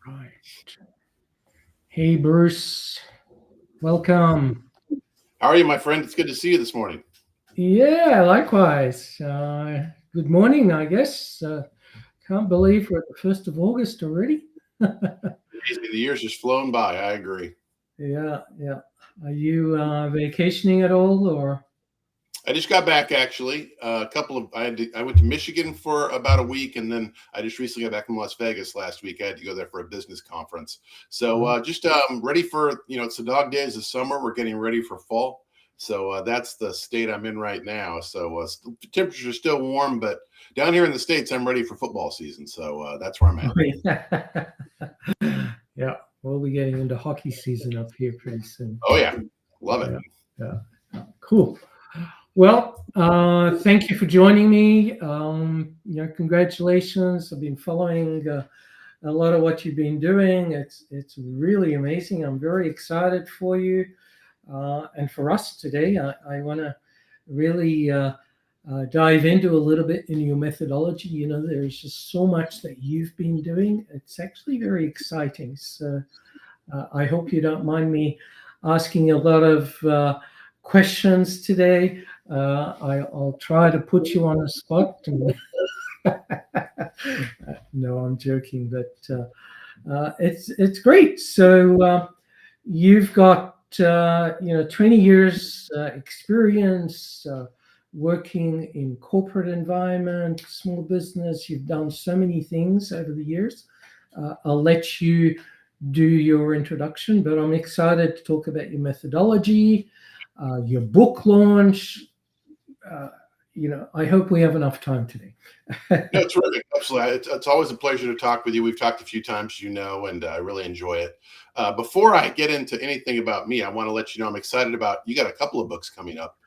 Right. Hey, Bruce. Welcome. How are you, my friend? It's good to see you this morning. Yeah, likewise. Good morning, I guess. Can't believe we're at the 1st of August already. Crazy. The years just flown by. I agree. Yeah, yeah. Are you vacationing at all or? I just got back actually. A couple of I went to Michigan for about a week, and then I just recently got back from Las Vegas last week. I had to go there for a business conference. So just ready for it's the dog days of summer. We're getting ready for fall. So that's the state I'm in right now. So temperatures are still warm, but down here in the States, I'm ready for football season. So that's where I'm at. Yeah, we'll be getting into hockey season up here pretty soon. Oh yeah, love it. Yeah, yeah. Cool. Well, thank you for joining me. Congratulations. I've been following a lot of what you've been doing. It's really amazing. I'm very excited for you and for us today. I want to really dive into a little bit in your methodology. There's just so much that you've been doing. It's actually very exciting. So I hope you don't mind me asking a lot of questions today. I'll try to put you on the spot. No, I'm joking, but it's great. So you've got 20 years experience working in corporate environment, small business. You've done so many things over the years. I'll let you do your introduction, but I'm excited to talk about your methodology, your book launch. I hope we have enough time today. No, terrific. Absolutely. It's always a pleasure to talk with you. We've talked a few times, and I really enjoy it. Before I get into anything about me, I want to let you know I'm excited about, you got a couple of books coming up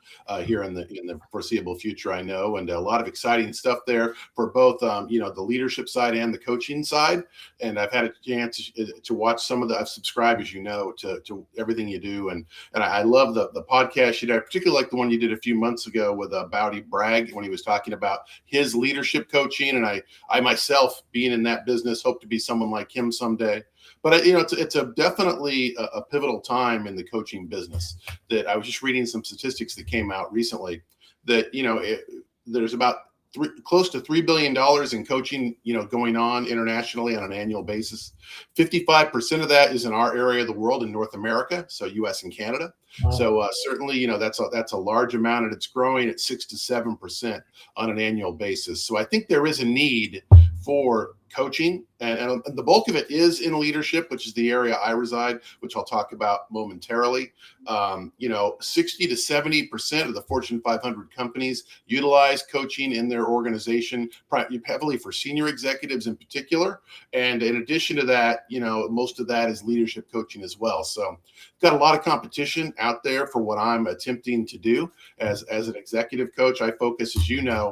here in the foreseeable future, I know, and a lot of exciting stuff there for both, the leadership side and the coaching side. And I've had a chance to watch some of I've subscribed, as you know, to everything you do. And I love the podcast you did. I particularly like the one you did a few months ago with Bowdy Bragg when he was talking about his leadership coaching. And I myself, being in that business, hope to be someone like him someday. But it's definitely a pivotal time in the coaching business. That I was just reading some statistics that came out recently that there's about close to $3 billion in coaching going on internationally on an annual basis. 55% of that is in our area of the world, in North America, so US and Canada. Wow. So certainly that's a large amount, and it's growing at 6 to 7% on an annual basis. So I think there is a need for coaching, and the bulk of it is in leadership, which is the area I reside, which I'll talk about momentarily. 60 to 70% of the Fortune 500 companies utilize coaching in their organization, heavily for senior executives in particular. And in addition to that, most of that is leadership coaching as well. So got a lot of competition out there for what I'm attempting to do as an executive coach. I focus, as you know,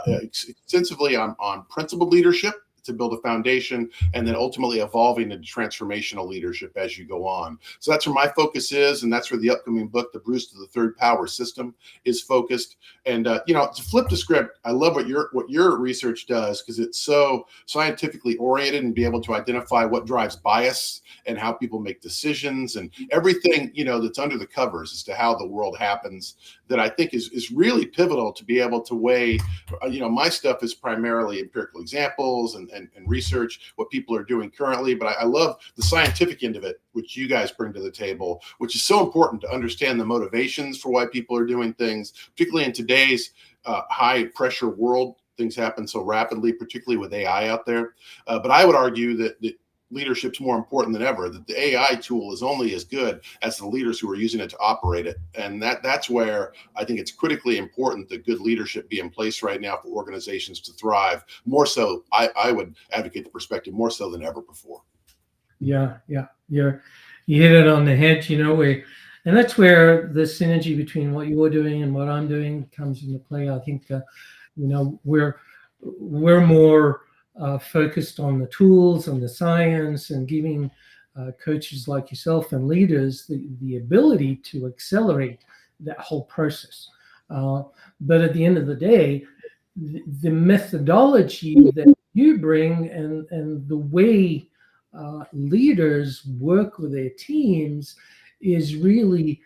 extensively on principled leadership to build a foundation, and then ultimately evolving into transformational leadership as you go on. So that's where my focus is, and that's where the upcoming book, The Bruce to the Third Power System, is focused. And to flip the script, I love what your research does, because it's so scientifically oriented and be able to identify what drives bias and how people make decisions and everything that's under the covers as to how the world happens. That I think is really pivotal to be able to weigh. My stuff is primarily empirical examples and research, what people are doing currently. But I love the scientific end of it, which you guys bring to the table, which is so important to understand the motivations for why people are doing things, particularly in today's high pressure world. Things happen so rapidly, particularly with AI out there. But I would argue that leadership's more important than ever, that the AI tool is only as good as the leaders who are using it to operate it. And that's where I think it's critically important that good leadership be in place right now for organizations to thrive. More so, I would advocate the perspective more so than ever before. Yeah. You hit it on the head, and that's where the synergy between what you're doing and what I'm doing comes into play. I think, we're more focused on the tools and the science, and giving coaches like yourself and leaders the ability to accelerate that whole process. But at the end of the day, the methodology that you bring and the way leaders work with their teams is really,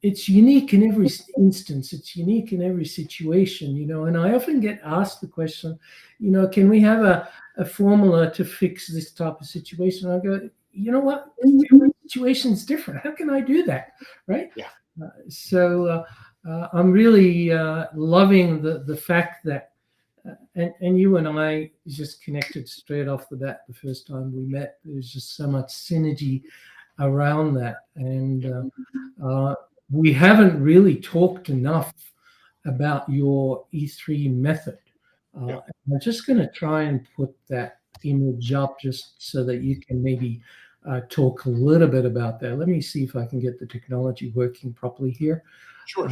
it's unique in every instance. It's unique in every situation, and I often get asked the question, can we have a formula to fix this type of situation? I go, you know what? Every situation is different. How can I do that? Right? Yeah. So I'm really loving the fact that, and you and I just connected straight off the bat the first time we met. There's just so much synergy around that. And we haven't really talked enough about your E3 method. I'm just going to try and put that image up just so that you can maybe talk a little bit about that. Let me see if I can get the technology working properly here. Sure.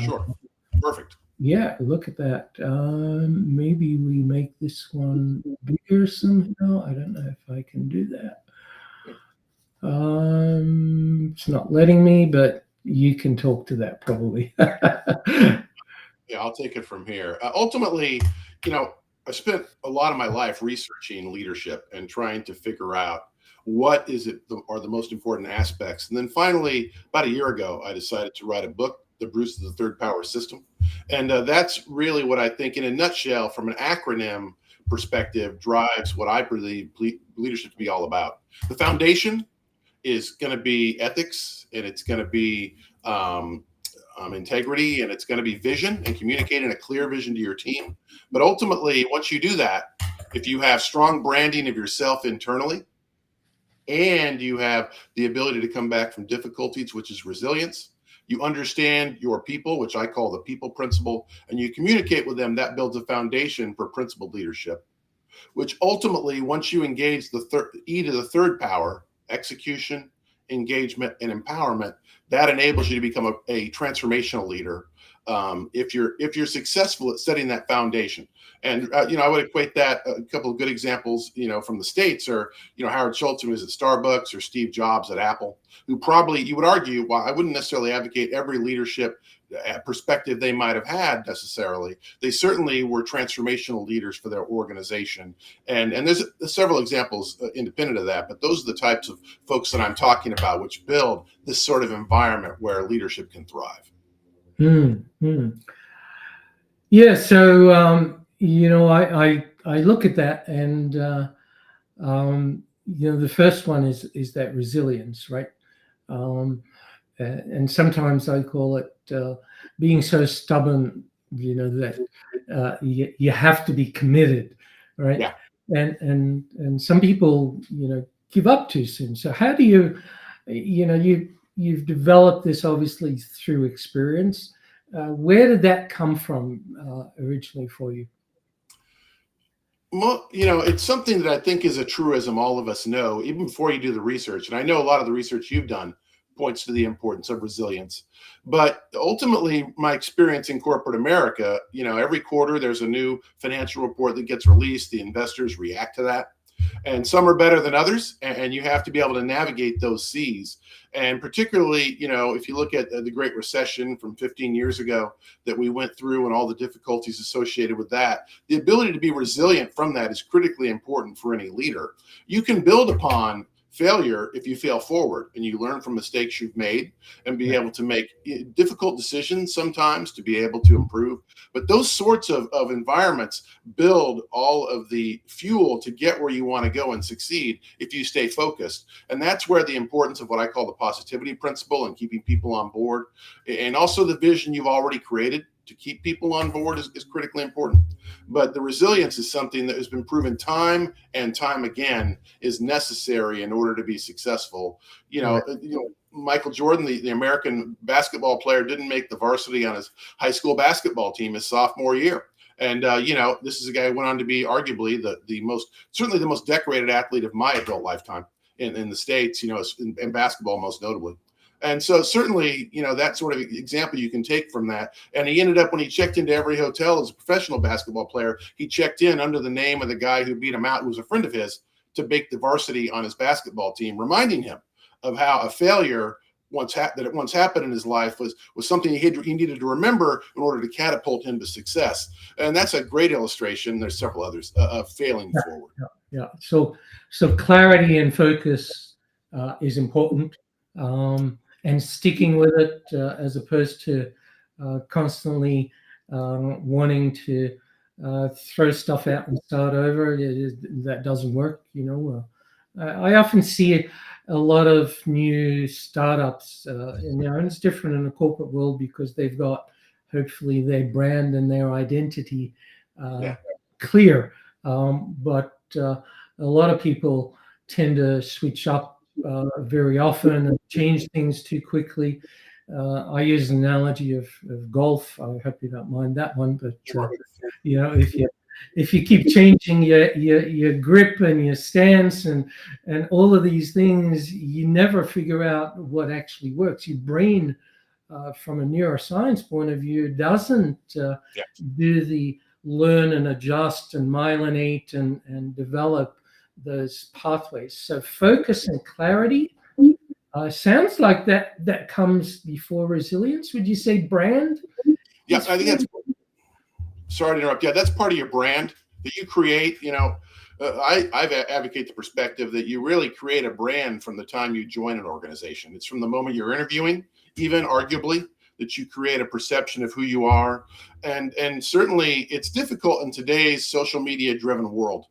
Perfect. Yeah, look at that. Maybe we make this one bigger somehow. I don't know if I can do that. It's not letting me, but you can talk to that probably. Yeah, I'll take it from here. Ultimately, I spent a lot of my life researching leadership and trying to figure out what are the most important aspects. And then finally, about a year ago, I decided to write a book, The Bruce of the Third Power System. And that's really what I think, in a nutshell, from an acronym perspective, drives what I believe leadership to be all about. The foundation is going to be ethics, and it's going to be integrity, and it's going to be vision and communicating a clear vision to your team. But ultimately, once you do that, if you have strong branding of yourself internally, and you have the ability to come back from difficulties, which is resilience, you understand your people, which I call the people principle, and you communicate with them, that builds a foundation for principled leadership, which ultimately, once you engage the E to the third power, execution, engagement, and empowerment, that enables you to become a transformational leader. If you're successful at setting that foundation. And I would equate that, a couple of good examples from the States are Howard Schultz, who was at Starbucks, or Steve Jobs at Apple, who probably, you would argue, while I wouldn't necessarily advocate every leadership perspective they might have had necessarily, they certainly were transformational leaders for their organization. And there's several examples independent of that, but those are the types of folks that I'm talking about, which build this sort of environment where leadership can thrive. Yeah, so I look at that, and the first one is that resilience, right? And sometimes I call it being so stubborn, that you have to be committed, right? Yeah. And some people, give up too soon. So how do you've developed this obviously through experience. Where did that come from originally for you? Well, it's something that I think is a truism all of us know, even before you do the research. And I know a lot of the research you've done points to the importance of resilience. But ultimately, my experience in corporate America, every quarter there's a new financial report that gets released. The investors react to that. And some are better than others, and you have to be able to navigate those seas. And particularly, if you look at the Great Recession from 15 years ago that we went through and all the difficulties associated with that, the ability to be resilient from that is critically important for any leader. You can build upon failure if you fail forward and you learn from mistakes you've made and be able to make difficult decisions sometimes to be able to improve. But those sorts of environments build all of the fuel to get where you want to go and succeed if you stay focused. And that's where the importance of what I call the positivity principle and keeping people on board, and also the vision you've already created to keep people on board is critically important. But the resilience is something that has been proven time and time again is necessary in order to be successful. Michael Jordan, the American basketball player, didn't make the varsity on his high school basketball team his sophomore year. And, this is a guy who went on to be arguably certainly the most decorated athlete of my adult lifetime in the States, in basketball, most notably. And so certainly, that sort of example you can take from that. And he ended up, when he checked into every hotel as a professional basketball player, he checked in under the name of the guy who beat him out, who was a friend of his, to make the varsity on his basketball team, reminding him of how a failure once happened in his life was something he needed to remember in order to catapult him to success. And that's a great illustration. There's several others of failing forward. Yeah. So clarity and focus is important, and sticking with it as opposed to constantly wanting to throw stuff out and start over. That doesn't work. I often see a lot of new startups, and it's different in the corporate world because they've got hopefully their brand and their identity Yeah. clear. But a lot of people tend to switch up very often and change things too quickly. I use an analogy of golf. I hope you don't mind that one, but Sure. if you keep changing your grip and your stance and all of these things, you never figure out what actually works. Your brain, from a neuroscience point of view, doesn't Yeah. do the learn and adjust and myelinate and develop those pathways. So focus and clarity sounds like that comes before resilience. Would you say brand? Yeah, I think that's, sorry to interrupt. Yeah, that's part of your brand that you create. I've advocate the perspective that you really create a brand from the time you join an organization. It's from the moment you're interviewing, even arguably, that you create a perception of who you are. And certainly it's difficult in today's social media driven world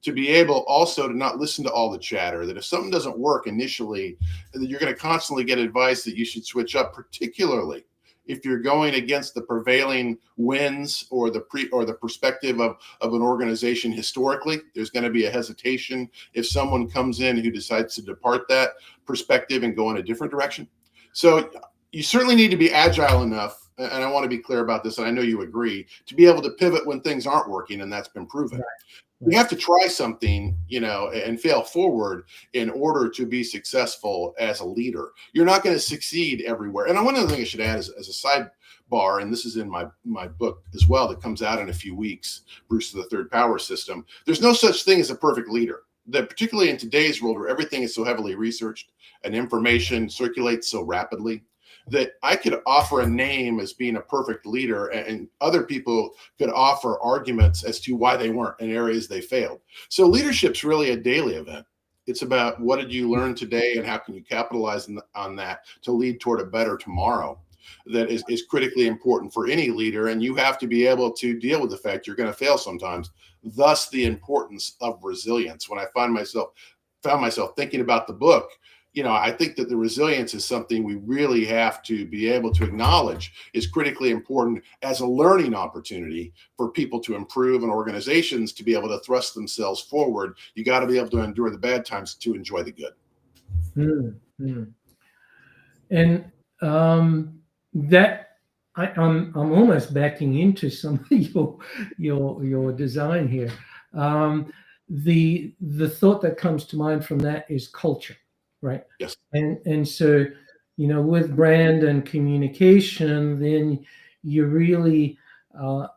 to be able also to not listen to all the chatter, that if something doesn't work initially, that you're going to constantly get advice that you should switch up, particularly if you're going against the prevailing winds or the perspective of an organization historically. There's going to be a hesitation if someone comes in who decides to depart that perspective and go in a different direction. So you certainly need to be agile enough, and I want to be clear about this, and I know you agree, to be able to pivot when things aren't working, and that's been proven. Right. You have to try something, and fail forward in order to be successful as a leader. You're not going to succeed everywhere. And one other thing I should add as a sidebar, and this is in my book as well that comes out in a few weeks, Bruce the Third Power System. There's no such thing as a perfect leader. That particularly in today's world where everything is so heavily researched and information circulates so rapidly, that I could offer a name as being a perfect leader, and other people could offer arguments as to why they weren't in areas they failed. So leadership's really a daily event. It's about what did you learn today and how can you capitalize on that to lead toward a better tomorrow. That is critically important for any leader, and you have to be able to deal with the fact you're going to fail sometimes. Thus, the importance of resilience. When I found myself thinking about the book, I think that the resilience is something we really have to be able to acknowledge is critically important as a learning opportunity for people to improve and organizations to be able to thrust themselves forward. You got to be able to endure the bad times to enjoy the good. Mm-hmm. And that I'm almost backing into some of your design here. The thought that comes to mind from that is culture. Right. Yes. And so, with brand and communication, then you're really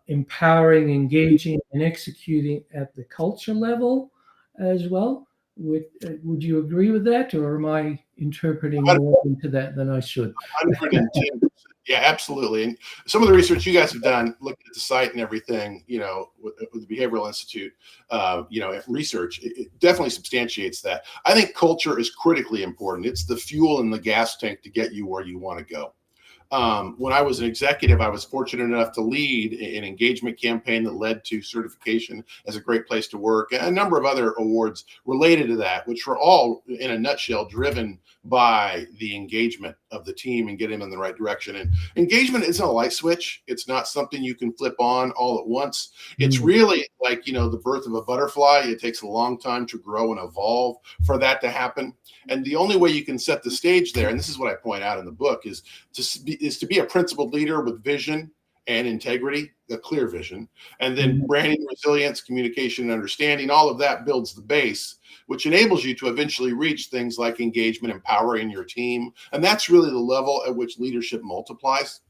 empowering, engaging, and executing at the culture level as well. Would you agree with that, or am I interpreting more into that than I should? 110%. Yeah, absolutely. And some of the research you guys have done, looking at the site and everything, with the Behavioral Institute, research, it definitely substantiates that. I think culture is critically important. It's the fuel in the gas tank to get you where you want to go. When I was an executive, I was fortunate enough to lead an engagement campaign that led to certification as a great place to work, and a number of other awards related to that, which were all, in a nutshell, driven by the engagement of the team and getting them in the right direction. And engagement isn't a light switch. It's not something you can flip on all at once. It's really like, the birth of a butterfly. It takes a long time to grow and evolve for that to happen. And the only way you can set the stage there, and this is what I point out in the book, is to be a principled leader with vision and integrity, a clear vision, and then branding, resilience, communication, and understanding. All of that builds the base, which enables you to eventually reach things like engagement, empowering your team. And that's really the level at which leadership multiplies.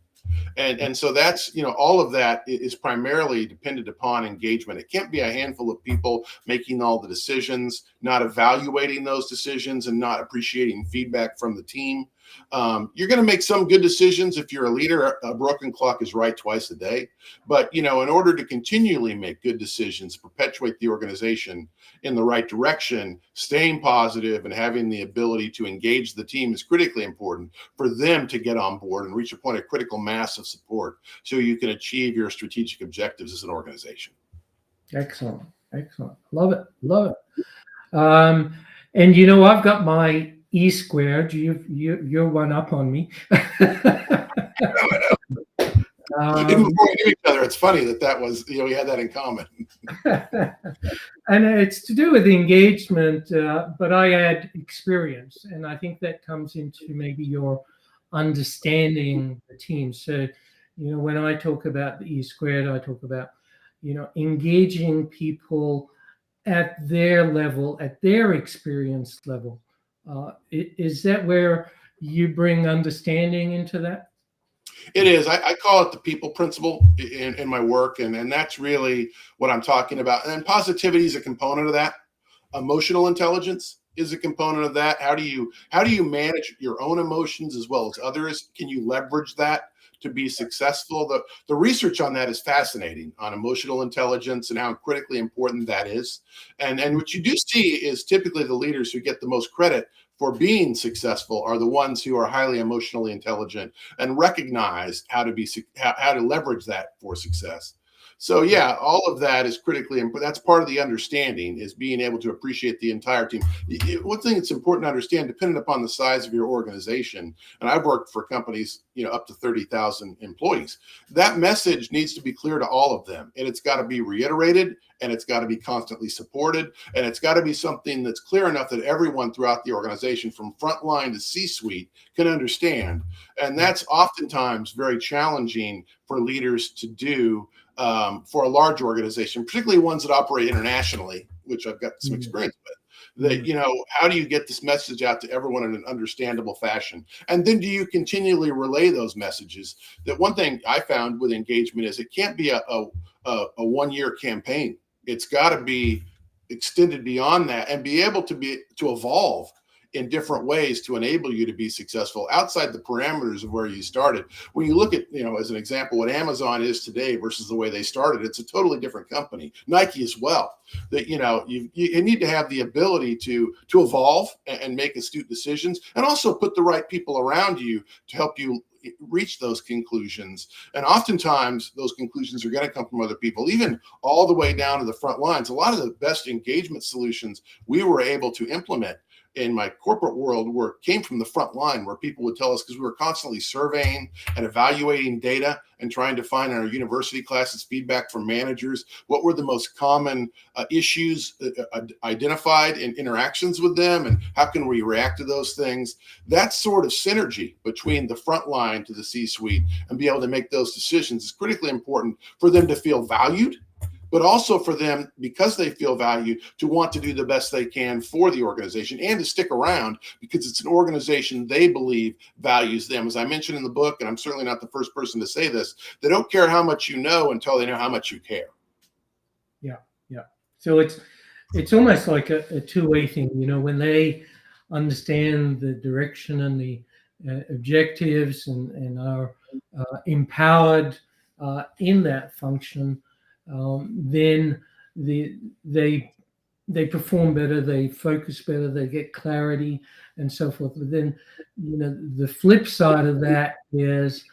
And so that's, all of that is primarily dependent upon engagement. It can't be a handful of people making all the decisions, not evaluating those decisions and not appreciating feedback from the team. You're going to make some good decisions. If you're a leader, a broken clock is right twice a day. But, in order to continually make good decisions, perpetuate the organization in the right direction, staying positive and having the ability to engage the team is critically important for them to get on board and reach a point of critical mass of support so you can achieve your strategic objectives as an organization. Excellent. Excellent. Love it. Love it. And I've got my E squared. You're one up on me. Even before we knew each other, it's funny that was, we had that in common. And it's to do with engagement, but I add experience. And I think that comes into maybe your understanding the team. So, when I talk about the E squared, I talk about, engaging people at their level, at their experience level. Is that where you bring understanding into that? It is. I call it the people principle in my work. And that's really what I'm talking about. And then positivity is a component of that. Emotional intelligence is a component of that. How do you manage your own emotions as well as others? Can you leverage that to be successful? The research on that is fascinating, on emotional intelligence and how critically important that is. And what you do see is typically the leaders who get the most credit for being successful are the ones who are highly emotionally intelligent and recognize how to leverage that for success. So yeah, all of that is critically important. That's part of the understanding, is being able to appreciate the entire team. One thing that's important to understand, depending upon the size of your organization, and I've worked for companies, up to 30,000 employees, that message needs to be clear to all of them. And it's got to be reiterated, and it's got to be constantly supported, and it's got to be something that's clear enough that everyone throughout the organization, from frontline to C-suite, can understand. And that's oftentimes very challenging for leaders to do, for a large organization, particularly ones that operate internationally, which I've got some experience with. That, how do you get this message out to everyone in an understandable fashion? And then do you continually relay those messages? That one thing I found with engagement is it can't be a 1-year campaign. It's got to be extended beyond that and be able to evolve in different ways to enable you to be successful outside the parameters of where you started. When you look at, as an example, what Amazon is today versus the way they started, it's a totally different company. Nike as well. That, you need to have the ability to evolve and make astute decisions, and also put the right people around you to help you reach those conclusions. And oftentimes those conclusions are going to come from other people, even all the way down to the front lines. A lot of the best engagement solutions we were able to implement in my corporate world came from the front line, where people would tell us, because we were constantly surveying and evaluating data and trying to find in our university classes feedback from managers, what were the most common issues identified in interactions with them, and how can we react to those things. That sort of synergy between the front line to the C-suite and be able to make those decisions is critically important for them to feel valued, but also for them, because they feel valued, to want to do the best they can for the organization and to stick around because it's an organization they believe values them. As I mentioned in the book, and I'm certainly not the first person to say this, they don't care how much you know until they know how much you care. Yeah. So it's almost like a two-way thing, when they understand the direction and the objectives and are empowered in that function, then they perform better, they focus better, they get clarity and so forth. But then, the flip side of that is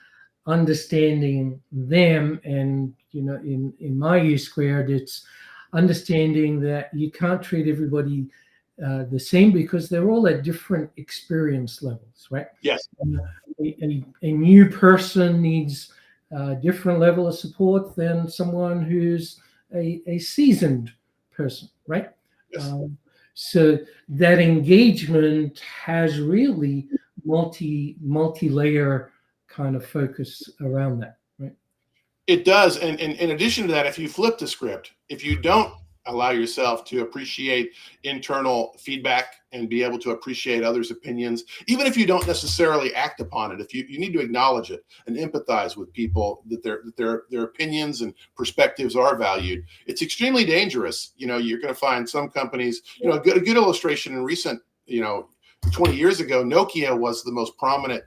understanding them. And, in my U squared, it's understanding that you can't treat everybody the same, because they're all at different experience levels, right? Yes. A new person needs a different level of support than someone who's a seasoned person, right? Yes. So that engagement has really multi-layer kind of focus around that, right? It does. And in addition to that, if you flip the script, if you don't allow yourself to appreciate internal feedback and be able to appreciate others' opinions, even if you don't necessarily act upon it, if you need to acknowledge it and empathize with people, that their opinions and perspectives are valued, it's extremely dangerous. You're going to find some companies, a good illustration in recent, 20 years ago, Nokia was the most prominent,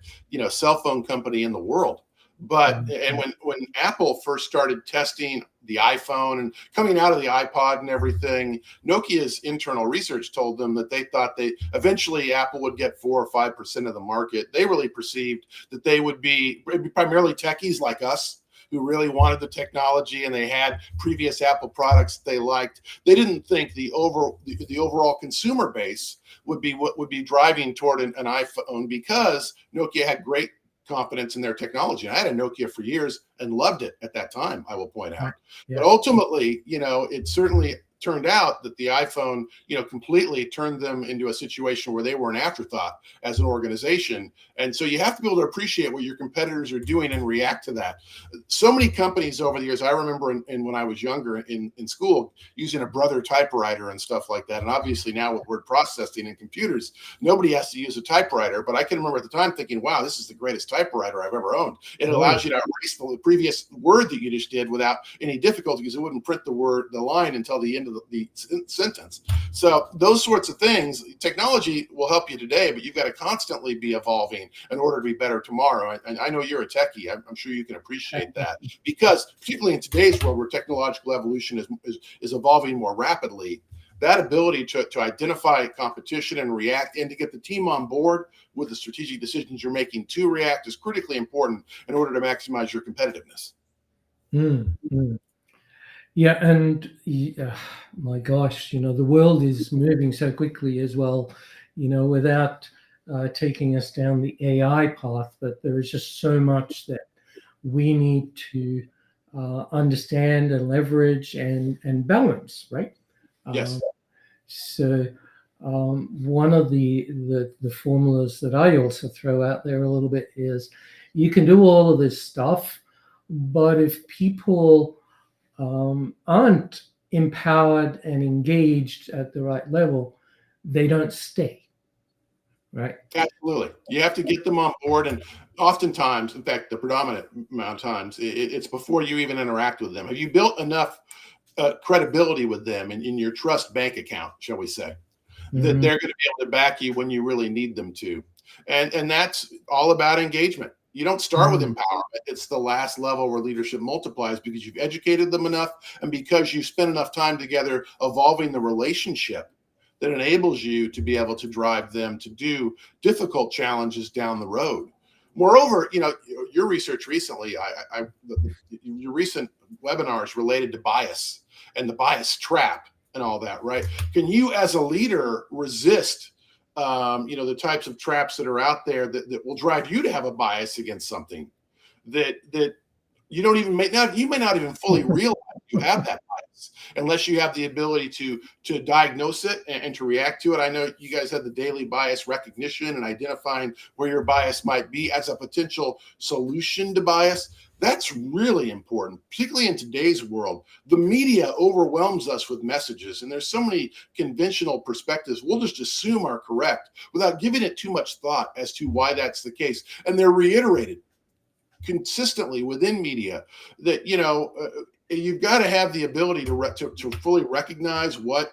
cell phone company in the world. But and when Apple first started testing the iPhone and coming out of the iPod and everything, Nokia's internal research told them that they thought eventually Apple would get 4 or 5% of the market. They really perceived that it'd be primarily techies like us who really wanted the technology, and they had previous Apple products they liked. They didn't think the overall consumer base would be what would be driving toward an iPhone, because Nokia had great confidence in their technology. And I had a Nokia for years and loved it at that time, I will point out. Yeah. But ultimately, it certainly turned out that the iPhone, completely turned them into a situation where they were an afterthought as an organization. And so you have to be able to appreciate what your competitors are doing and react to that. So many companies over the years, I remember when I was younger in school, using a Brother typewriter and stuff like that. And obviously now with word processing and computers, nobody has to use a typewriter. But I can remember at the time thinking, wow, this is the greatest typewriter I've ever owned. It allows you to erase the previous word that you just did without any difficulty, because it wouldn't print the line until the end of the sentence. So those sorts of things, technology will help you today, but you've got to constantly be evolving in order to be better tomorrow. And I know you're a techie. I'm sure you can appreciate that, because particularly in today's world where technological evolution is evolving more rapidly, that ability to identify competition and react, and to get the team on board with the strategic decisions you're making to react, is critically important in order to maximize your competitiveness. Yeah, and my gosh, the world is moving so quickly as well, without taking us down the AI path, but there is just so much that we need to understand and leverage and balance, right? Yes. So one of the formulas that I also throw out there a little bit is, you can do all of this stuff, but if people aren't empowered and engaged at the right level, they don't stay, right? Absolutely. You have to get them on board. And oftentimes, in fact, the predominant amount of times, it's before you even interact with them. Have you built enough credibility with them in your trust bank account, shall we say, that they're going to be able to back you when you really need them to? And that's all about engagement. You don't start with empowerment. It's the last level where leadership multiplies, because you've educated them enough, and because you spend enough time together evolving the relationship that enables you to be able to drive them to do difficult challenges down the road. Moreover, your research recently, your recent webinars related to bias and the bias trap and all that, right? Can you, as a leader, resist the types of traps that are out there that will drive you to have a bias against something that you may not even fully realize you have that bias, unless you have the ability to diagnose it and to react to it. I know you guys have the daily bias recognition and identifying where your bias might be as a potential solution to bias. That's really important, particularly in today's world. The media overwhelms us with messages, and there's so many conventional perspectives we'll just assume are correct without giving it too much thought as to why that's the case. And they're reiterated consistently within media that, you've got to have the ability to fully recognize what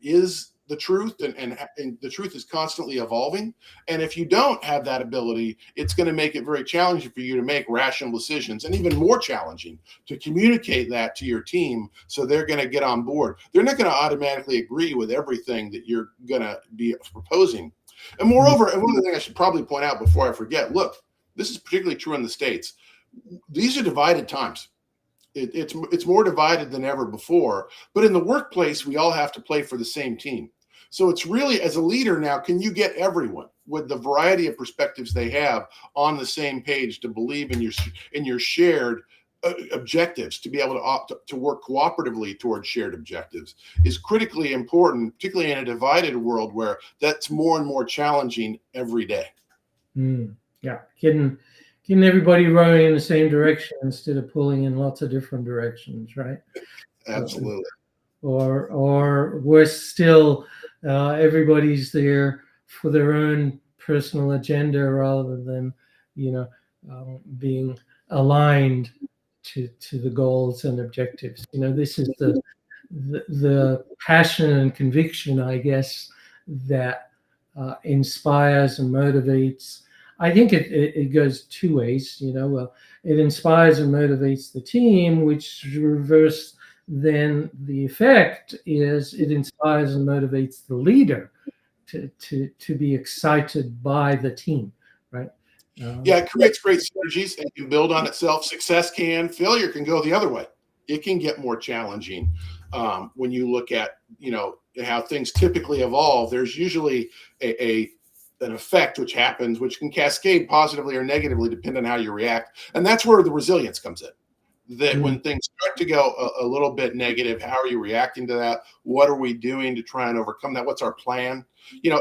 is the truth, and the truth is constantly evolving. And if you don't have that ability, it's going to make it very challenging for you to make rational decisions, and even more challenging to communicate that to your team so they're going to get on board. They're not going to automatically agree with everything that you're going to be proposing. And moreover, and one other thing I should probably point out before I forget, look, this is particularly true in the States. These are divided times. It's more divided than ever before. But in the workplace, we all have to play for the same team. So it's really, as a leader now, can you get everyone with the variety of perspectives they have on the same page to believe in your shared objectives, to be able to work cooperatively towards shared objectives, is critically important, particularly in a divided world where that's more and more challenging every day. Yeah, getting everybody rowing in the same direction instead of pulling in lots of different directions, right? Absolutely. Or worse still, everybody's there for their own personal agenda rather than, being aligned to the goals and objectives. This is the passion and conviction, I guess, that inspires and motivates. I think it goes two ways. It inspires and motivates the team, which reverse then the effect is it inspires and motivates the leader to be excited by the team, right? Yeah, it creates great synergies and can build on itself. Success can, failure can go the other way. It can get more challenging when you look at, how things typically evolve. There's usually an effect which happens, which can cascade positively or negatively depending on how you react. And that's where the resilience comes in. That when things start to go a little bit negative, how are you reacting to that? What are we doing to try and overcome that? What's our plan?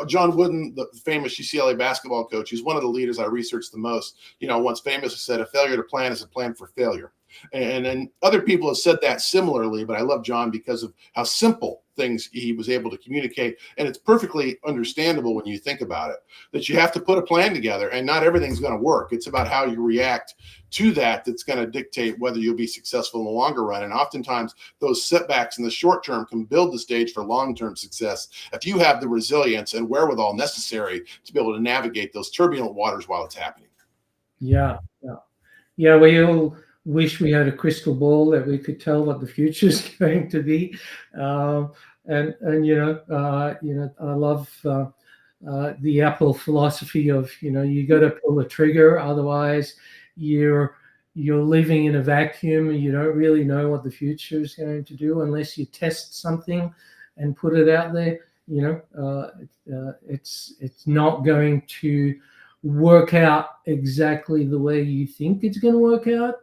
John Wooden, the famous UCLA basketball coach, who's one of the leaders I researched the most, once famously said, a failure to plan is a plan for failure. And then other people have said that similarly, but I love John because of how simple things he was able to communicate. And it's perfectly understandable when you think about it, that you have to put a plan together and not everything's going to work. It's about how you react to that that's going to dictate whether you'll be successful in the longer run. And oftentimes those setbacks in the short term can build the stage for long-term success if you have the resilience and wherewithal necessary to be able to navigate those turbulent waters while it's happening. Yeah. We all wish we had a crystal ball that we could tell what the future is going to be. And I love the Apple philosophy of, you got to pull the trigger, otherwise you're living in a vacuum. You don't really know what the future is going to do unless you test something and put it out there. It's not going to work out exactly the way you think it's going to work out.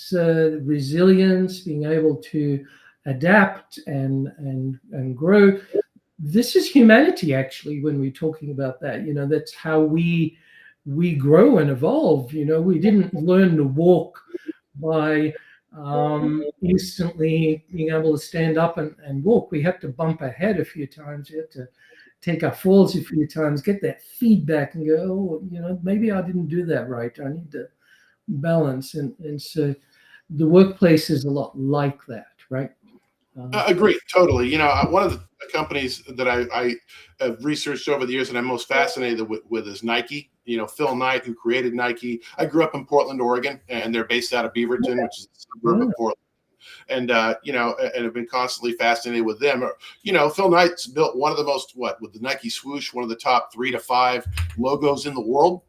So resilience, being able to adapt and grow. This is humanity, actually, when we're talking about that. That's how we grow and evolve. We didn't learn to walk by instantly being able to stand up and walk. We had to bump our head a few times. We had to take our falls a few times, get that feedback and go, maybe I didn't do that right. I need to balance. And so the workplace is a lot like that, right? I agree, totally. One of the companies that I have researched over the years and I'm most fascinated with is Nike. Phil Knight, who created Nike. I grew up in Portland, Oregon, and they're based out of Beaverton, which is a suburb of Portland. And, and have been constantly fascinated with them. Phil Knight's built one of the most, with the Nike swoosh, one of the top 3 to 5 logos in the world,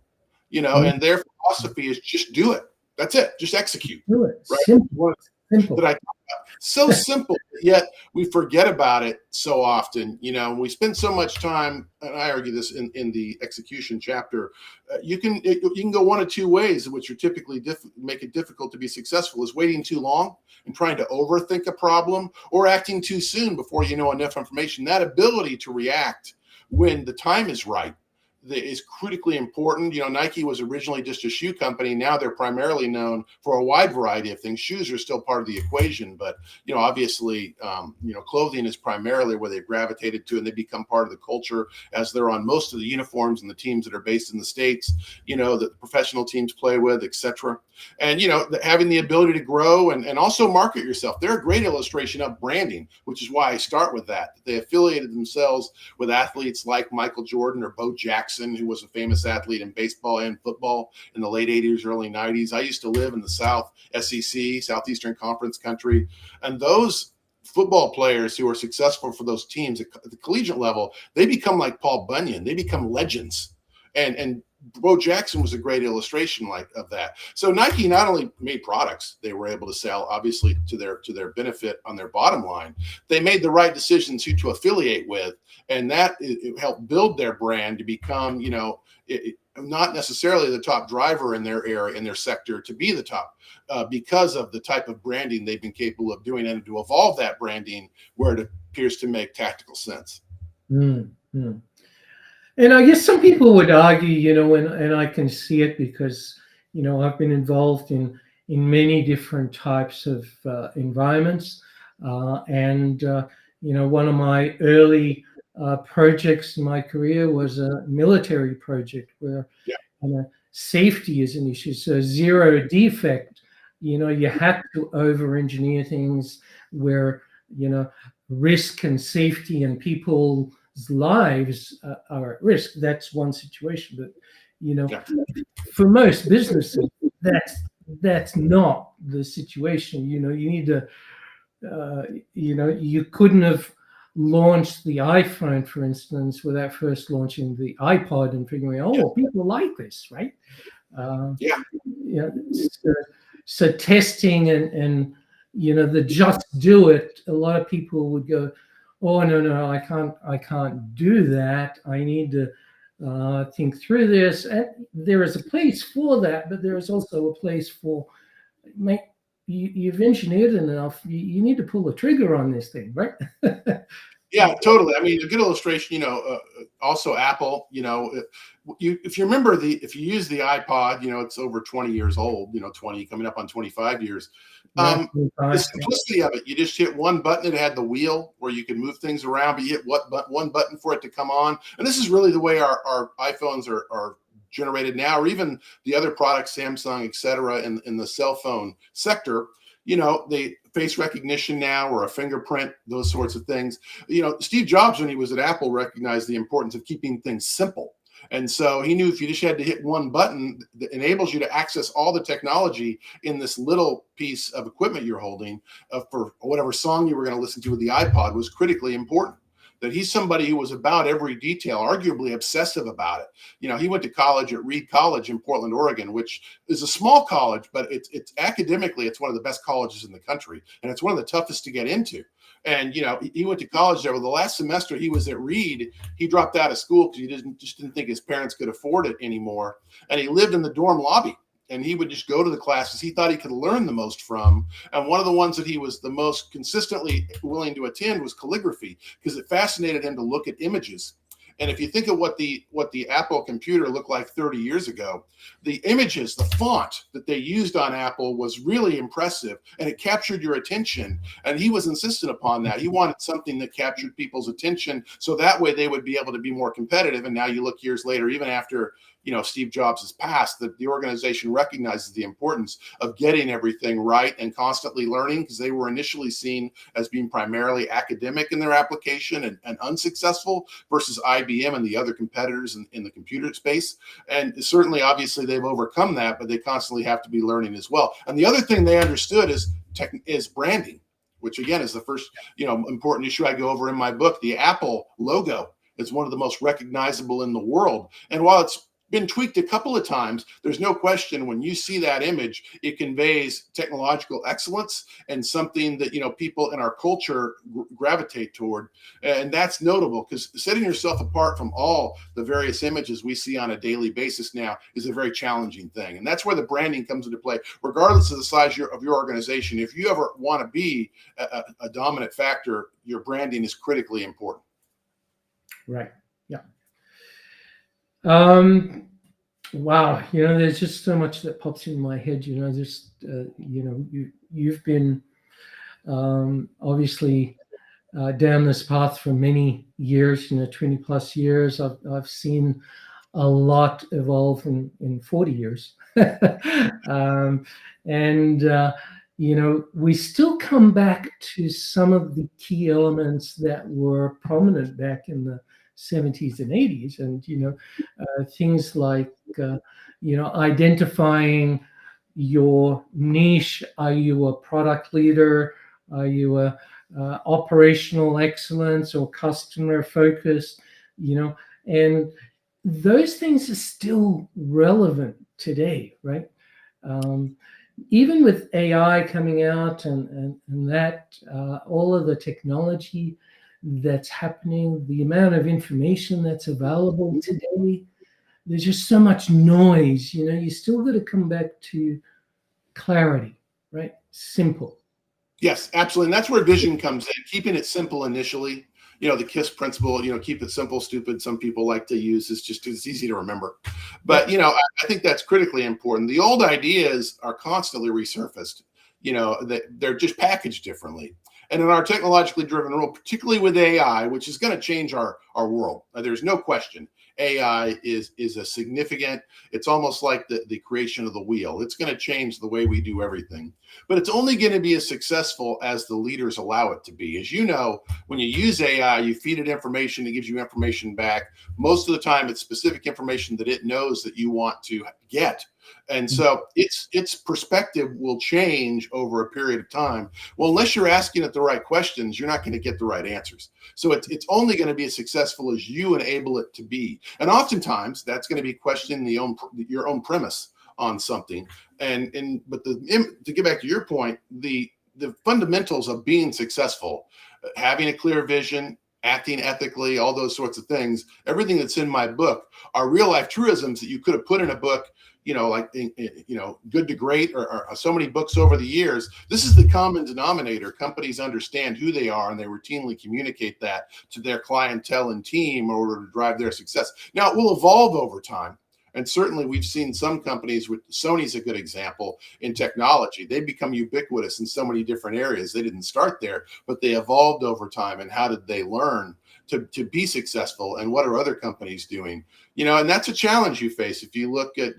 and their philosophy is just do it. That's it. Just execute. Do it. Right? Simple. That I talk about. So simple, yet we forget about it so often. We spend so much time, and I argue this in the execution chapter. You can go one of two ways, which are typically make it difficult to be successful: is waiting too long and trying to overthink a problem, or acting too soon before you know enough information. That ability to react when the time is right is critically important. Nike was originally just a shoe company. Now they're primarily known for a wide variety of things. Shoes are still part of the equation, but obviously, clothing is primarily where they've gravitated to, and they become part of the culture as they're on most of the uniforms and the teams that are based in the States, that the professional teams play with, etc. And, having the ability to grow and also market yourself. They're a great illustration of branding, which is why I start with that. They affiliated themselves with athletes like Michael Jordan or Bo Jackson, who was a famous athlete in baseball and football in the late 80s, early 90s. I used to live in the South SEC, Southeastern Conference country. And those football players who are successful for those teams at the collegiate level, they become like Paul Bunyan. They become legends. And Bo Jackson was a great illustration of that. So Nike not only made products they were able to sell, obviously to their benefit on their bottom line, they made the right decisions who to affiliate with, and that it helped build their brand to become, not necessarily the top driver in their area, in their sector, to be the top, because of the type of branding they've been capable of doing, and to evolve that branding where it appears to make tactical sense. Mm-hmm. And I guess some people would argue, and I can see it because, I've been involved in many different types of environments. One of my early projects in my career was a military project where safety is an issue. So zero defect, you had to over-engineer things where, risk and safety and people's lives are at risk, that's one situation. But Yeah. for most businesses, that's not the situation. You need to, you couldn't have launched the iPhone, for instance, without first launching the iPod and figuring, oh, people like this, right? Yeah. So testing and the just do it. A lot of people would go, oh no, I can't do that. I need to think through this. And there is a place for that, but there is also a place for you've engineered it enough. You need to pull the trigger on this thing, right? Yeah, totally. I mean, a good illustration, also Apple, if you remember if you use the iPod, it's over 20 years old, 20 coming up on 25 years. The simplicity of it, you just hit one button. It had the wheel where you could move things around, but you hit one button for it to come on. And this is really the way our iPhones are generated now, or even the other products, Samsung, et cetera, in the cell phone sector. They face recognition now, or a fingerprint, those sorts of things. Steve Jobs, when he was at Apple, recognized the importance of keeping things simple. And so he knew if you just had to hit one button that enables you to access all the technology in this little piece of equipment you're holding for whatever song you were going to listen to with the iPod was critically important. That he's somebody who was about every detail, arguably obsessive about it. He went to college at Reed College in Portland, Oregon, which is a small college, but it's academically, it's one of the best colleges in the country. And it's one of the toughest to get into. And, he went to college there. Well, the last semester he was at Reed, he dropped out of school because he just didn't think his parents could afford it anymore. And he lived in the dorm lobby. And he would just go to the classes he thought he could learn the most from. And one of the ones that he was the most consistently willing to attend was calligraphy, because it fascinated him to look at images. And if you think of what the Apple computer looked like 30 years ago, the images, the font that they used on Apple was really impressive, and it captured your attention. And he was insistent upon that. He wanted something that captured people's attention, so that way they would be able to be more competitive. And now you look years later, even after Steve Jobs has passed, that the organization recognizes the importance of getting everything right and constantly learning, because they were initially seen as being primarily academic in their application and unsuccessful, versus IBM and the other competitors in the computer space. And certainly, obviously, they've overcome that, but they constantly have to be learning as well. And the other thing they understood is branding, which again is the first important issue I go over in my book. The Apple logo is one of the most recognizable in the world. And while it's been tweaked a couple of times, there's no question when you see that image, it conveys technological excellence and something that people in our culture gravitate toward. And that's notable, because setting yourself apart from all the various images we see on a daily basis now is a very challenging thing. And that's where the branding comes into play. Regardless of the size of your organization, if you ever want to be a dominant factor, your branding is critically important. Right. Yeah. Wow. There's just so much that pops in my head. You've been obviously down this path for many years. 20 plus years. I've seen a lot evolve in 40 years, we still come back to some of the key elements that were prominent back in the 70s and 80s, and things like identifying your niche. Are you a product leader? Are you a operational excellence or customer focused? And those things are still relevant today, right? Even with AI coming out and that all of the technology that's happening, the amount of information that's available today, there's just so much noise. You still got to come back to clarity, right? Simple. Yes, absolutely. And that's where vision comes in, keeping it simple initially. The KISS principle, keep it simple, stupid, some people like to use, is just, it's easy to remember. But, I think that's critically important. The old ideas are constantly resurfaced, they're just packaged differently. And in our technologically driven world, particularly with AI, which is going to change our world, there's no question. AI is a significant, it's almost like the creation of the wheel. It's going to change the way we do everything, but it's only going to be as successful as the leaders allow it to be. As you know, when you use AI, you feed it information, it gives you information back. Most of the time, it's specific information that it knows that you want to get. And so its perspective will change over a period of time. Well, unless you're asking it the right questions, you're not going to get the right answers. So it's only going to be as successful as you enable it to be. And oftentimes that's going to be questioning your own premise on something. But to get back to your point, the fundamentals of being successful, having a clear vision, acting ethically, all those sorts of things, everything that's in my book are real life truisms that you could have put in a book, like, Good to Great or so many books over the years. This is the common denominator. Companies understand who they are, and they routinely communicate that to their clientele and team in order to drive their success. Now, it will evolve over time. And certainly we've seen some companies, Sony's a good example in technology. They become ubiquitous in so many different areas. They didn't start there, but they evolved over time. And how did they learn to be successful? And what are other companies doing? And that's a challenge you face. If you look at,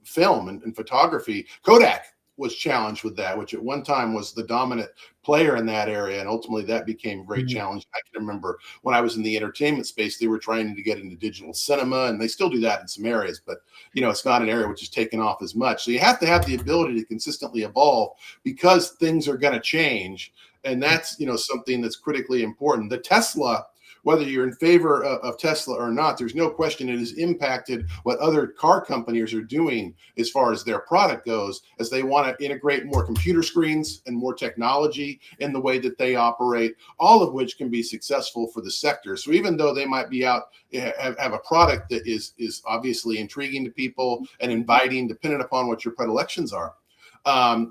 film and photography, Kodak was challenged with that, which at one time was the dominant player in that area. And ultimately that became very challenging. I can remember when I was in the entertainment space, they were trying to get into digital cinema, and they still do that in some areas, but it's not an area which is taken off as much. So you have to have the ability to consistently evolve because things are going to change. And that's, something that's critically important. The Tesla, whether you're in favor of Tesla or not, there's no question it has impacted what other car companies are doing as far as their product goes, as they want to integrate more computer screens and more technology in the way that they operate, all of which can be successful for the sector. So even though they might be out, have a product that is obviously intriguing to people and inviting, depending upon what your predilections are,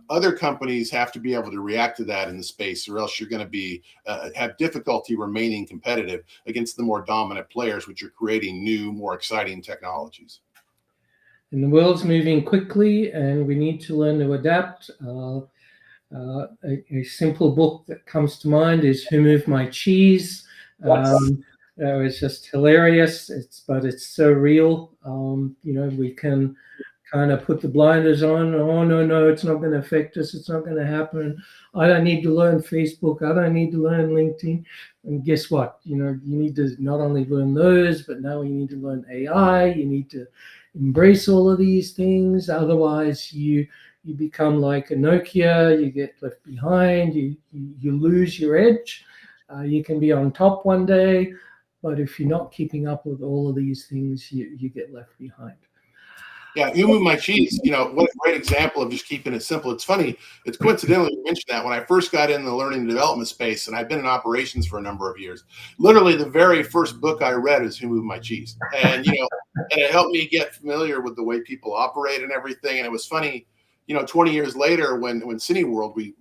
other companies have to be able to react to that in the space, or else you're going to be have difficulty remaining competitive against the more dominant players, which are creating new, more exciting technologies. And the world's moving quickly, and we need to learn to adapt. A simple book that comes to mind is "Who Moved My Cheese?" It's just hilarious. But it's so real. We can kind of put the blinders on. Oh, no, it's not going to affect us. It's not going to happen. I don't need to learn Facebook. I don't need to learn LinkedIn. And guess what? You need to not only learn those, but now you need to learn AI. You need to embrace all of these things. Otherwise, you become like a Nokia. You get left behind. You lose your edge. You can be on top one day, but if you're not keeping up with all of these things, you get left behind. Yeah, You Move My Cheese, what a great example of just keeping it simple. It's funny, it's coincidental you mentioned that. When I first got in the learning and development space, and I've been in operations for a number of years, literally the very first book I read is Who Moved My Cheese. And, and it helped me get familiar with the way people operate and everything. And it was funny, 20 years later when Cineworld, we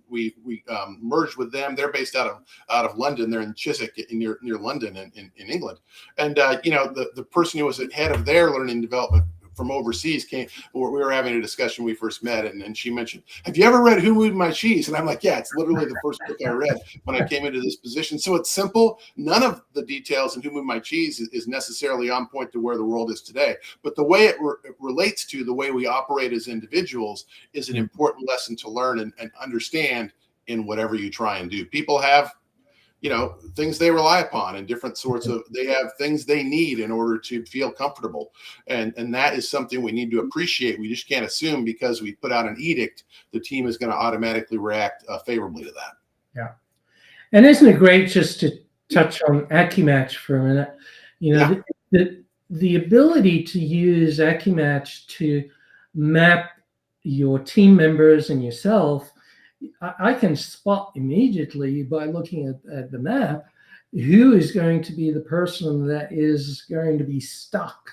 merged with them. They're based out of London. They're in Chiswick near London in England. And, the person who was at head of their learning and development from overseas came. We were having a discussion when we first met, and she mentioned, "Have you ever read Who Moved My Cheese?" And I'm like, "Yeah, it's literally the first book I read when I came into this position." So it's simple. None of the details in Who Moved My Cheese is necessarily on point to where the world is today, but the way it relates to the way we operate as individuals is an important lesson to learn and understand in whatever you try and do. People have things they rely upon, and different sorts of, they have things they need in order to feel comfortable. And that is something we need to appreciate. We just can't assume because we put out an edict, the team is going to automatically react favorably to that. Yeah. And isn't it great, just to touch on AccuMatch for a minute, the ability to use AccuMatch to map your team members and yourself, I can spot immediately by looking at the map who is going to be the person that is going to be stuck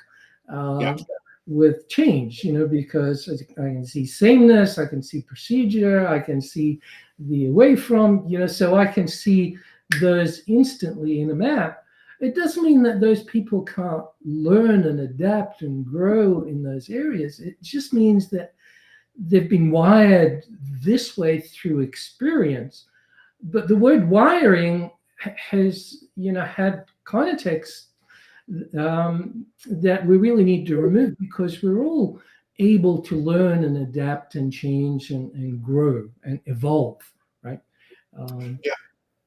with change, because I can see sameness, I can see procedure, I can see the away from, so I can see those instantly in a map. It doesn't mean that those people can't learn and adapt and grow in those areas. It just means that they've been wired this way through experience. But the word wiring has, had context that we really need to remove, because we're all able to learn and adapt and change and grow and evolve, right? Yeah.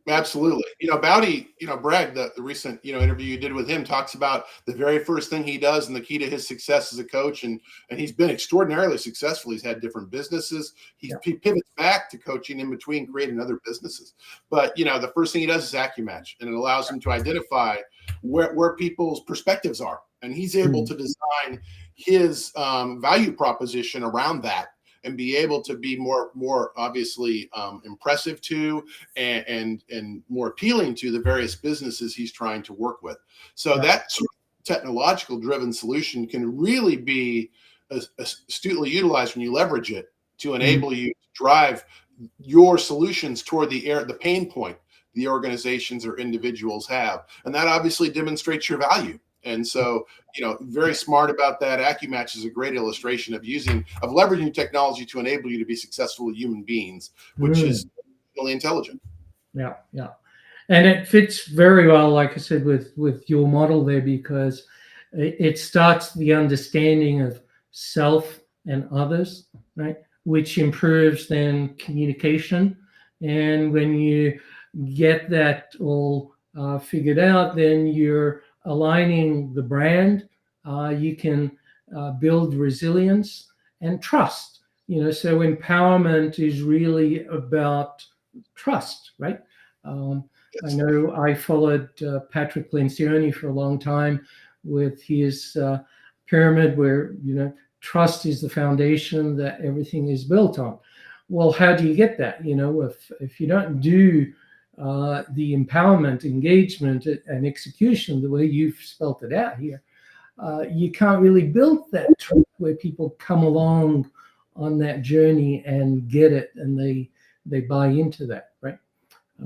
Absolutely. Bowdy, Bragg, the recent, interview you did with him talks about the very first thing he does and the key to his success as a coach. And he's been extraordinarily successful. He's had different businesses. He pivots back to coaching in between creating other businesses. But, the first thing he does is AccuMatch, and it allows him to identify where people's perspectives are. And he's able to design his value proposition around that, and be able to be more obviously impressive to and more appealing to the various businesses he's trying to work with. So that sort of technological driven solution can really be astutely utilized when you leverage it to enable you to drive your solutions toward the pain point the organizations or individuals have. And that obviously demonstrates your value. And so, very smart about that. AccuMatch is a great illustration of leveraging technology to enable you to be successful human beings, which is really intelligent. Yeah, yeah. And it fits very well, like I said, with your model there, because it starts the understanding of self and others, right? Which improves then communication. And when you get that all figured out, then you're aligning the brand. You can build resilience and trust. So empowerment is really about trust, right? I know I followed Patrick Lencioni for a long time with his pyramid, where trust is the foundation that everything is built on. Well, how do you get that? If you don't do the empowerment, engagement, and execution the way you've spelt it out here, you can't really build that trust where people come along on that journey and get it, and they buy into that, right?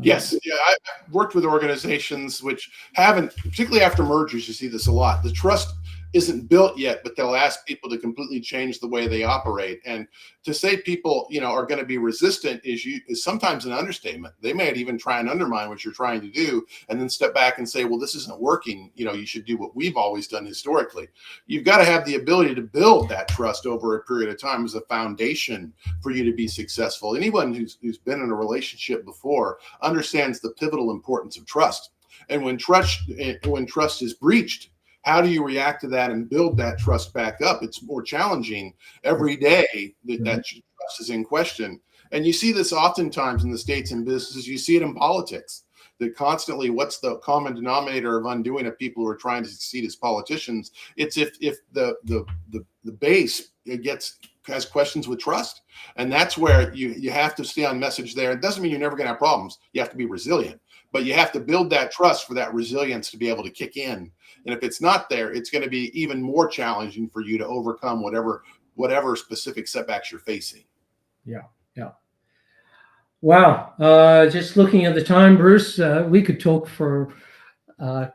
Yes. Yeah. I've worked with organizations which haven't, particularly after mergers, you see this a lot. The trust isn't built yet, but they'll ask people to completely change the way they operate. And to say people, are going to be resistant is sometimes an understatement. They may even try and undermine what you're trying to do, and then step back and say, well, this isn't working. You should do what we've always done historically. You've got to have the ability to build that trust over a period of time as a foundation for you to be successful. Anyone who's been in a relationship before understands the pivotal importance of trust. And when trust is breached, how do you react to that and build that trust back up? It's more challenging every day that trust is in question. And you see this oftentimes in the States and businesses. You see it in politics, that constantly, what's the common denominator of undoing of people who are trying to succeed as politicians? It's if the base has questions with trust. And that's where you have to stay on message there. It doesn't mean you're never going to have problems. You have to be resilient, but you have to build that trust for that resilience to be able to kick in. And if it's not there, it's going to be even more challenging for you to overcome whatever specific setbacks you're facing. Yeah. Yeah. Wow. Just looking at the time, Bruce, we could talk for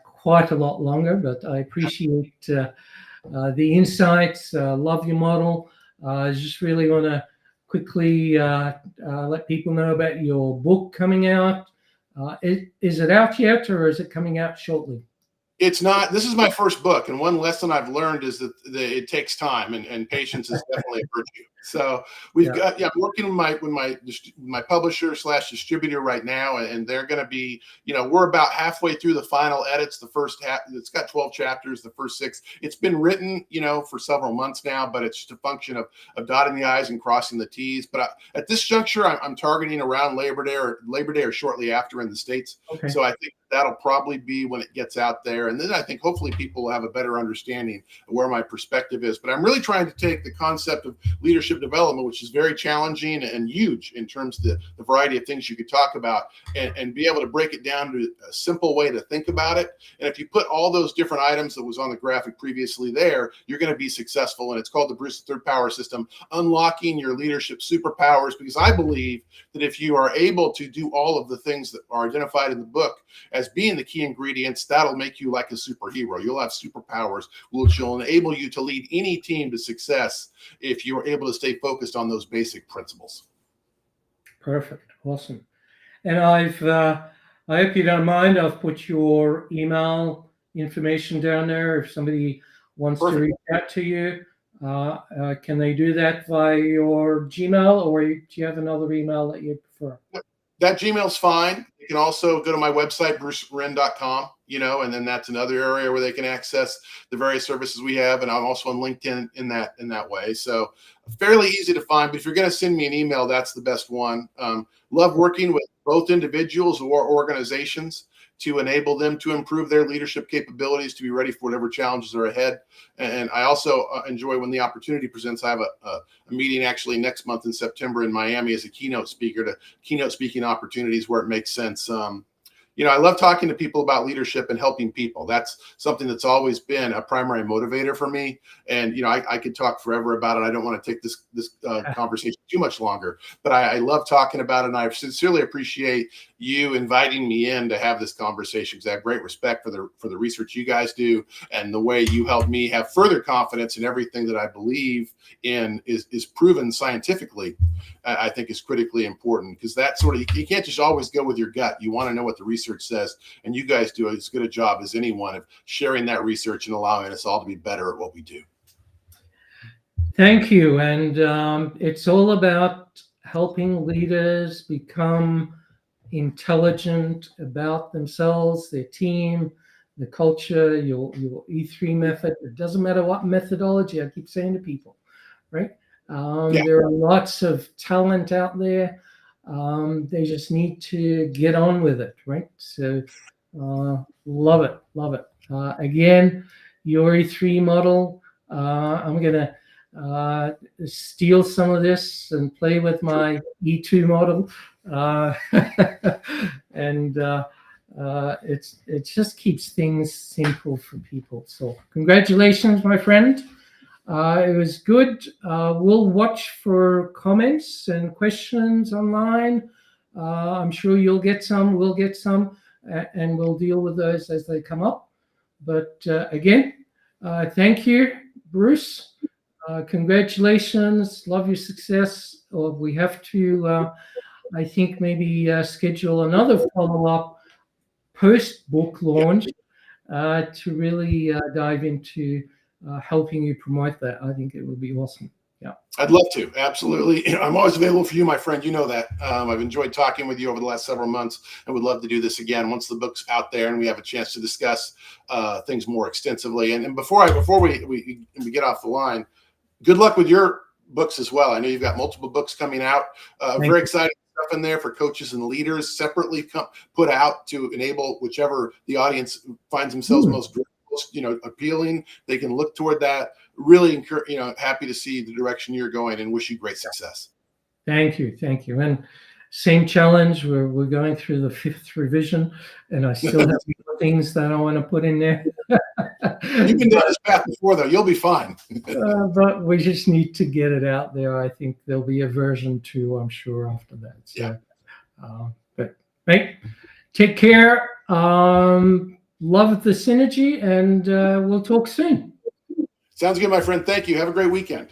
quite a lot longer, but I appreciate the insights. Love your model. I just really want to quickly let people know about your book coming out. Is it out yet, or is it coming out shortly? It's not. This is my first book, and one lesson I've learned is that it takes time, and patience is definitely a virtue. So I'm working with my publisher / distributor right now, and they're going to be, we're about halfway through the final edits. The first half, it's got 12 chapters. The first 6, it's been written, for several months now, but it's just a function of dotting the I's and crossing the T's. But at this juncture, I'm targeting around Labor Day or shortly after in the States. Okay. So I think that'll probably be when it gets out there. And then I think hopefully people will have a better understanding of where my perspective is. But I'm really trying to take the concept of leadership development, which is very challenging and huge in terms of the variety of things you could talk about, and be able to break it down to a simple way to think about it. And if you put all those different items that was on the graphic previously there, you're going to be successful. And it's called the Bruce Third Power System, Unlocking Your Leadership Superpowers, because I believe that if you are able to do all of the things that are identified in the book as being the key ingredients, that'll make you like a superhero. You'll have superpowers, which will enable you to lead any team to success if you're able to stay focused on those basic principles. Perfect. Awesome. And I hope you don't mind, I've put your email information down there. If somebody wants Perfect. to reach out to you, can they do that via your Gmail, or do you have another email that you prefer? That Gmail's fine. You can also go to my website, brucewren.com, and then that's another area where they can access the various services we have. And I'm also on LinkedIn in that way. So fairly easy to find. But if you're going to send me an email, that's the best one. Love working with both individuals or organizations to enable them to improve their leadership capabilities, to be ready for whatever challenges are ahead. And I also enjoy when the opportunity presents. I have a meeting actually next month in September in Miami as a keynote speaker, to keynote speaking opportunities where it makes sense. I love talking to people about leadership and helping people. That's something that's always been a primary motivator for me. And, I could talk forever about it. I don't want to take this conversation too much longer, but I love talking about it. And I sincerely appreciate you inviting me in to have this conversation, because I have great respect for the research you guys do, and the way you help me have further confidence in everything that I believe in is proven scientifically. I think is critically important, because that sort of, you can't just always go with your gut. You want to know what the research says, and you guys do as good a job as anyone of sharing that research and allowing us all to be better at what we do. Thank you. And it's all about helping leaders become intelligent about themselves, their team, the culture, your E3 method. It doesn't matter what methodology. I keep saying to people, right? There are lots of talent out there. They just need to get on with it, right? So love it. Again, your E3 model, I'm going to steal some of this and play with my E2 model. And it just keeps things simple for people. So congratulations, my friend. It was good. We'll watch for comments and questions online. I'm sure you'll get some, we'll get some, and we'll deal with those as they come up. But again, thank you, Bruce. Congratulations. Love your success. We have to, I think, maybe schedule another follow-up post-book launch to really dive into helping you promote that. I think it would be awesome. Yeah, I'd love to. Absolutely. I'm always available for you, my friend. You know that. I've enjoyed talking with you over the last several months, and would love to do this again once the book's out there and we have a chance to discuss things more extensively. And before we get off the line, good luck with your books as well. I know you've got multiple books coming out. Very exciting stuff in there for coaches and leaders, separately put out to enable whichever the audience finds themselves most appealing. They can look toward that. Really happy to see the direction you're going, and wish you great success. Thank you. And same challenge. We're going through the 5th revision, and I still have things that I want to put in there. You've been down this path before, though. You'll be fine. But we just need to get it out there. I think there'll be a version 2, I'm sure, after that. So, but right, take care. Love the synergy, and we'll talk soon. Sounds good, my friend. Thank you. Have a great weekend.